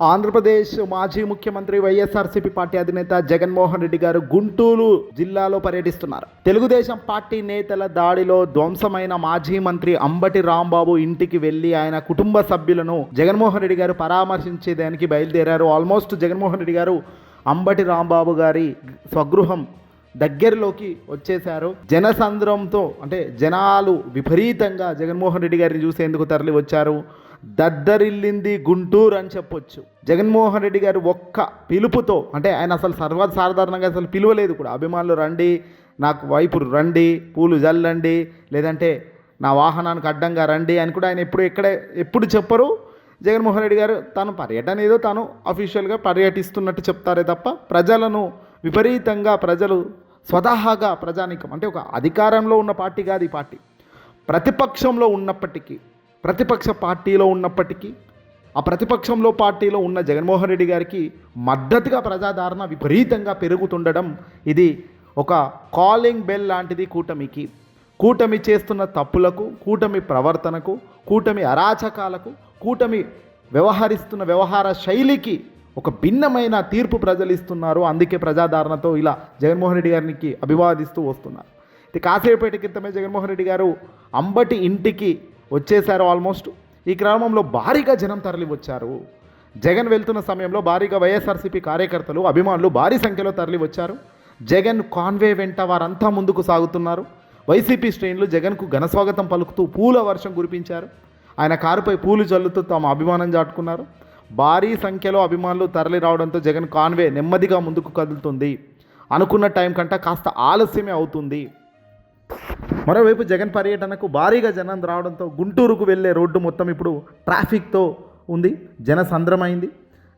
ఆంధ్రప్రదేశ్ మాజీ ముఖ్యమంత్రి వైఎస్ఆర్సీపీ పార్టీ అధినేత జగన్మోహన్ రెడ్డి గారు గుంటూరు జిల్లాలో పర్యటిస్తున్నారు. తెలుగుదేశం పార్టీ నేతల దాడిలో ధ్వంసమైన మాజీ మంత్రి అంబటి రాంబాబు ఇంటికి వెళ్లి ఆయన కుటుంబ సభ్యులను జగన్మోహన్ రెడ్డి గారు పరామర్శించేదానికి బయలుదేరారు. ఆల్మోస్ట్ జగన్మోహన్ రెడ్డి గారు అంబటి రాంబాబు గారి స్వగృహం దగ్గరలోకి వచ్చేశారు. జనసంద్రంతో అంటే జనాలు విపరీతంగా జగన్మోహన్ రెడ్డి గారిని చూసేందుకు తరలి వచ్చారు. దద్దరిల్లింది గుంటూరు అని చెప్పొచ్చు. జగన్మోహన్ రెడ్డి గారు ఒక్క పిలుపుతో, అంటే ఆయన అసలు సర్వసాధారణంగా అసలు పిలువలేదు కూడా, అభిమానులు రండి, నాకు వైపు రండి, పూలు జల్లండి, లేదంటే నా వాహనానికి అడ్డంగా రండి అని కూడా ఆయన ఎప్పుడు చెప్పరు. జగన్మోహన్ రెడ్డి గారు తను పర్యటన ఏదో తాను అఫీషియల్గా పర్యటిస్తున్నట్టు చెప్తారే తప్ప ప్రజలను విపరీతంగా ప్రజలు స్వతహాగా ప్రజానీకం అంటే ఒక అధికారంలో ఉన్న పార్టీ కాదు ఈ పార్టీ. ప్రతిపక్షంలో ఉన్నప్పటికీ, ప్రతిపక్ష పార్టీలో ఉన్నప్పటికీ, ఆ ప్రతిపక్షంలో పార్టీలో ఉన్న జగన్మోహన్ రెడ్డి గారికి మద్దతుగా ప్రజాదరణ విపరీతంగా పెరుగుతుండడం ఇది ఒక కాలింగ్ బెల్ లాంటిది కూటమికి. కూటమి చేస్తున్న తప్పులకు, కూటమి ప్రవర్తనకు, కూటమి అరాచకాలకు, కూటమి వ్యవహరిస్తున్న వ్యవహార శైలికి ఒక భిన్నమైన తీర్పు ప్రజలు ఇస్తున్నారు. అందుకే ప్రజాదరణతో ఇలా జగన్మోహన్ రెడ్డి గారికి అభివాదిస్తూ వస్తున్నారు. ఇది కాసేపటి క్రితమే జగన్మోహన్ రెడ్డి గారు అంబటి ఇంటికి వచ్చేశారు. ఆల్మోస్ట్ ఈ క్రమంలో భారీగా జనం తరలి వచ్చారు. జగన్ వెళ్తున్న సమయంలో భారీగా వైఎస్ఆర్సీపీ కార్యకర్తలు, అభిమానులు భారీ సంఖ్యలో తరలి వచ్చారు. జగన్ కాన్వే వెంట వారంతా ముందుకు సాగుతున్నారు. వైసీపీ శ్రేణులు జగన్కు ఘనస్వాగతం పలుకుతూ పూల వర్షం కురిపించారు. ఆయన కారుపై పూలు జల్లుతూ తమ అభిమానం చాటుకున్నారు. భారీ సంఖ్యలో అభిమానులు తరలి రావడంతో జగన్ కాన్వే నెమ్మదిగా ముందుకు కదులుతుంది. అనుకున్న టైం కంటే కాస్త ఆలస్యమే అవుతుంది. మరోవైపు జగన్ పర్యటనకు భారీగా జనం రావడంతో గుంటూరుకు వెళ్ళే రోడ్డు మొత్తం ఇప్పుడు ట్రాఫిక్తో ఉంది, జనసంద్రమైంది.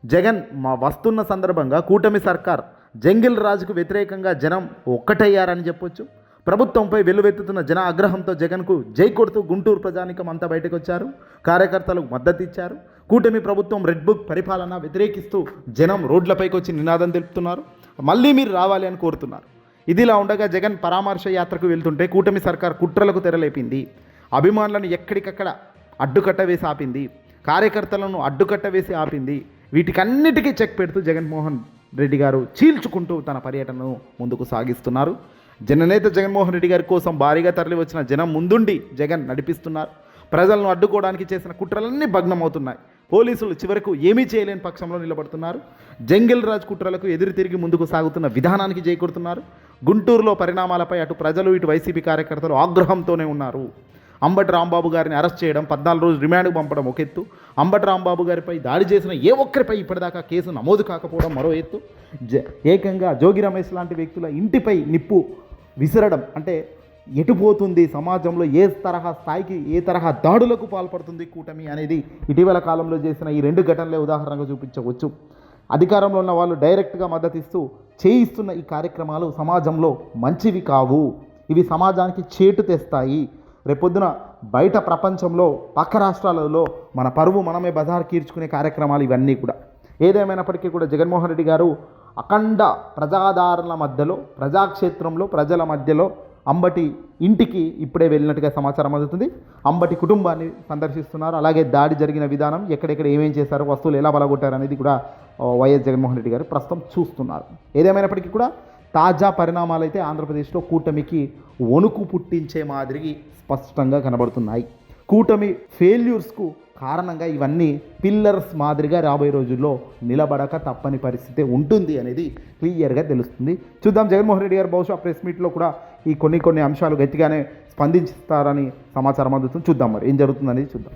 జగన్ వస్తున్న సందర్భంగా కూటమి సర్కార్ జంగిల్ రాజుకు వ్యతిరేకంగా జనం ఒక్కటయ్యారని చెప్పొచ్చు. ప్రభుత్వంపై వెల్లువెత్తుతున్న జన ఆగ్రహంతో జగన్కు జై కొడుతూ గుంటూరు ప్రజానికం అంతా బయటకు వచ్చారు. కార్యకర్తలకు మద్దతు ఇచ్చారు. కూటమి ప్రభుత్వం రెడ్ బుక్ పరిపాలన వ్యతిరేకిస్తూ జనం రోడ్లపైకి వచ్చి నినాదం తెలుపుతున్నారు. మళ్ళీ మీరు రావాలి అని కోరుతున్నారు. ఇదిలా ఉండగా జగన్ పరామర్శ యాత్రకు వెళ్తుంటే కూటమి సర్కార్ కుట్రలకు తెరలేపింది. అభిమానులను ఎక్కడికక్కడ అడ్డుకట్ట వేసి ఆపింది. కార్యకర్తలను అడ్డుకట్ట వేసి ఆపింది. వీటికన్నిటికీ చెక్ పెడుతూ జగన్మోహన్ రెడ్డి గారు చీల్చుకుంటూ తన పర్యటనను ముందుకు సాగిస్తున్నారు. జననేత జగన్మోహన్ రెడ్డి గారి కోసం భారీగా తరలి వచ్చిన జనం ముందుండి జగన్ నడిపిస్తున్నారు. ప్రజలను అడ్డుకోవడానికి చేసిన కుట్రలన్నీ భగ్నమవుతున్నాయి. పోలీసులు చివరకు ఏమీ చేయలేని పక్షంలో నిలబడుతున్నారు. జంగిల్ రాజ్ కుట్రలకు ఎదురు తిరిగి ముందుకు సాగుతున్న విధానానికి చేకూరుతున్నారు. గుంటూరులో పరిణామాలపై అటు ప్రజలు ఇటు వైసీపీ కార్యకర్తలు ఆగ్రహంతోనే ఉన్నారు. అంబటి రాంబాబు గారిని అరెస్ట్ చేయడం, 14 రోజులు రిమాండ్కు పంపడం ఒక ఎత్తు. అంబటి రాంబాబు గారిపై దాడి చేసిన ఏ ఒక్కరిపై ఇప్పటిదాకా కేసు నమోదు కాకపోవడం మరో ఎత్తు. ఏకంగా జోగి రమేష్ లాంటి వ్యక్తుల ఇంటిపై నిప్పు విసరడం అంటే ఎటుపోతుంది సమాజంలో, ఏ తరహా స్థాయికి, ఏ తరహా దాడులకు పాల్పడుతుంది కూటమి అనేది ఇటీవల కాలంలో చేసిన ఈ 2 ఘటనలే ఉదాహరణగా చూపించవచ్చు. అధికారంలో ఉన్న వాళ్ళు డైరెక్ట్గా మద్దతిస్తూ చేయిస్తున్న ఈ కార్యక్రమాలు సమాజంలో మంచివి కావు. ఇవి సమాజానికి చేటు తెస్తాయి. రేపొద్దున బయట ప్రపంచంలో పక్క రాష్ట్రాలలో మన పరువు మనమే బజార్ కీర్చుకునే కార్యక్రమాలు ఇవన్నీ కూడా. ఏదేమైనప్పటికీ కూడా జగన్మోహన్ రెడ్డి గారు అఖండ ప్రజాదరణ మధ్యలో, ప్రజాక్షేత్రంలో, ప్రజల మధ్యలో అంబటి ఇంటికి ఇప్పుడే వెళ్ళినట్టుగా సమాచారం అందుతుంది. అంబటి కుటుంబాన్ని సందర్శిస్తున్నారు. అలాగే దాడి జరిగిన విధానం, ఎక్కడెక్కడ ఏమేం చేశారు, వస్తువులు ఎలా బలగొట్టారు అనేది కూడా వైఎస్ జగన్మోహన్ రెడ్డి గారు ప్రస్తుతం చూస్తున్నారు. ఏదేమైనప్పటికీ కూడా తాజా పరిణామాలు అయితే ఆంధ్రప్రదేశ్లో కూటమికి వణుకు పుట్టించే మాదిరి స్పష్టంగా కనబడుతున్నాయి. కూటమి ఫెయిల్యూర్స్కు కారణంగా ఇవన్నీ పిల్లర్స్ మాదిరిగా రాబోయే రోజుల్లో నిలబడక తప్పని పరిస్థితి ఉంటుంది అనేది క్లియర్గా తెలుస్తుంది. చూద్దాం, జగన్మోహన్ రెడ్డి గారు బహుశా ప్రెస్ మీట్లో కూడా ఈ కొన్ని అంశాలు గట్టిగానే స్పందిస్తారని సమాచారం అందుతుంది. చూద్దాం మరి ఏం జరుగుతుందనేది చూద్దాం.